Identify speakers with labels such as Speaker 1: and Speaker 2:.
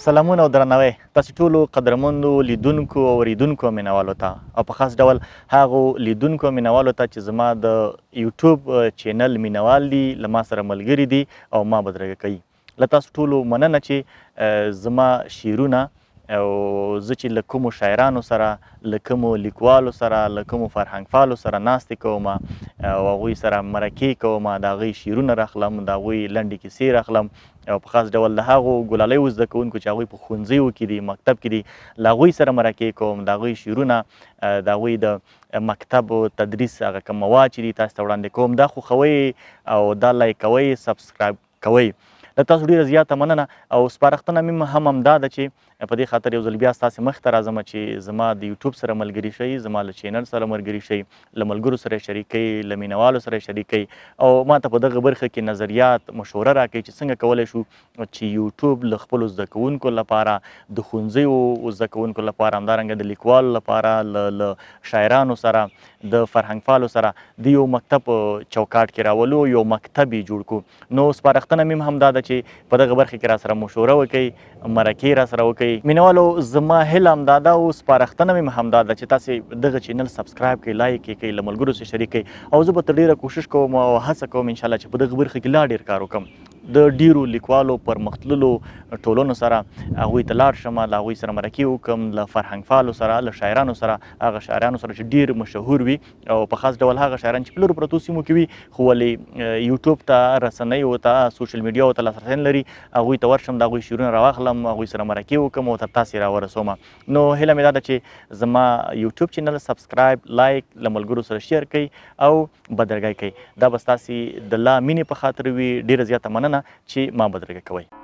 Speaker 1: سلامونه او درناوی تاسو ټولو قدرمندو لیدونکو او اوریدونکو مینوالو ته او په خاص ډول هغو لیدونکو مینوالو ته چې زما د یوټیوب چینل مینوال دي له ما سره ملګري دي او ما بدرګه کوي له تاسو ټولو مننه چې زما شعرونه او زه چې له کومو شاعرانو سره له کومو لیکوالو سره له کومو فرهنګفالو سره ناستې کوم او هغوی سره مرکې کوم د هغوی شعرونه راخلم د هغوی لنډې کیسې راخلم او په خاص ډول د هغو ګلالیو زده کوونکو چې هغوی په ښوونځیو کې دي مکتب کې دي له هغوی سره مرکې کوم د هغوی شعرونه د هغوی د مکتب تدریس هغه کوم مواد چې دي تاسو ته وړاندې کوم دا خوښوئ او دا لایک کوئ سبسکرایب کوئ له تاسو ډېره زیاته مننه او سپارښتنه مې هم همدا ده چې په دې خاطر یو ځل بیا ستاسې مخې ته راځم چې زما د یوټیوب سره ملګري شئ زما له چینل سره ملګري شئ له ملګرو سره یې شریکئ له مینوالو سره یې شریکئ او ما ته په دغه برخه کې نظریات مشوره راکړئ چې څنګه کولی شو چې یوټیوب له خپلو زده کوونکو لپاره د ښوونځیو زده کوونکو لپاره همدارنګه د لیکوالو لپاره له شاعرانو سره د فرهنګفالو سره د یو مکتب چوکاټ کې راولو یو مکتب یې جوړ کړو نو سپارښتنه مې هم دا ده چې په دغه برخه کې راسره مشوره وکړئ مرکې راسره وکړئ مینوالو زما هیله همدا ده او سپارښتنه مې همدا ده چې تاسې دغه چینل سبسکرایب کړئ لایک یې کړئ له ملګرو سره شریک کړئ او زه به تر ډېره کوشش کوم او هڅه کوم انشاءالله چې په دغه برخه کې لا ډېر کار وکړم د ډیرو لیکوالو پرمختللو ټولنو سره هغوی ته لاړ شم له هغوی سره مرکې وکړم له فرهنګفالو سره له شاعرانو سره هغه شاعرانو سره چې ډېر مشهور وي او په خاص ډول هغه شاعران چې په لرو پرتو سیمو کې وي خو ولې یوټیوب ته رسنیو ته سوشل میډیاو ته لاسرسی نه لري هغوی ته ورشم د هغوی شعرونه راواخلم هغوی سره مرکې وکړم او تر تاسې راورسوم نو هیله مې دا ده چې زما یوټیوب چینل سبسکرایب لایک له ملګرو سره شیر کړئ او بدرګۍ کوئ دا به ستاسې د لا مینې په خاطر وي ډېره زیاته مننه چې ما بدرګه کوئ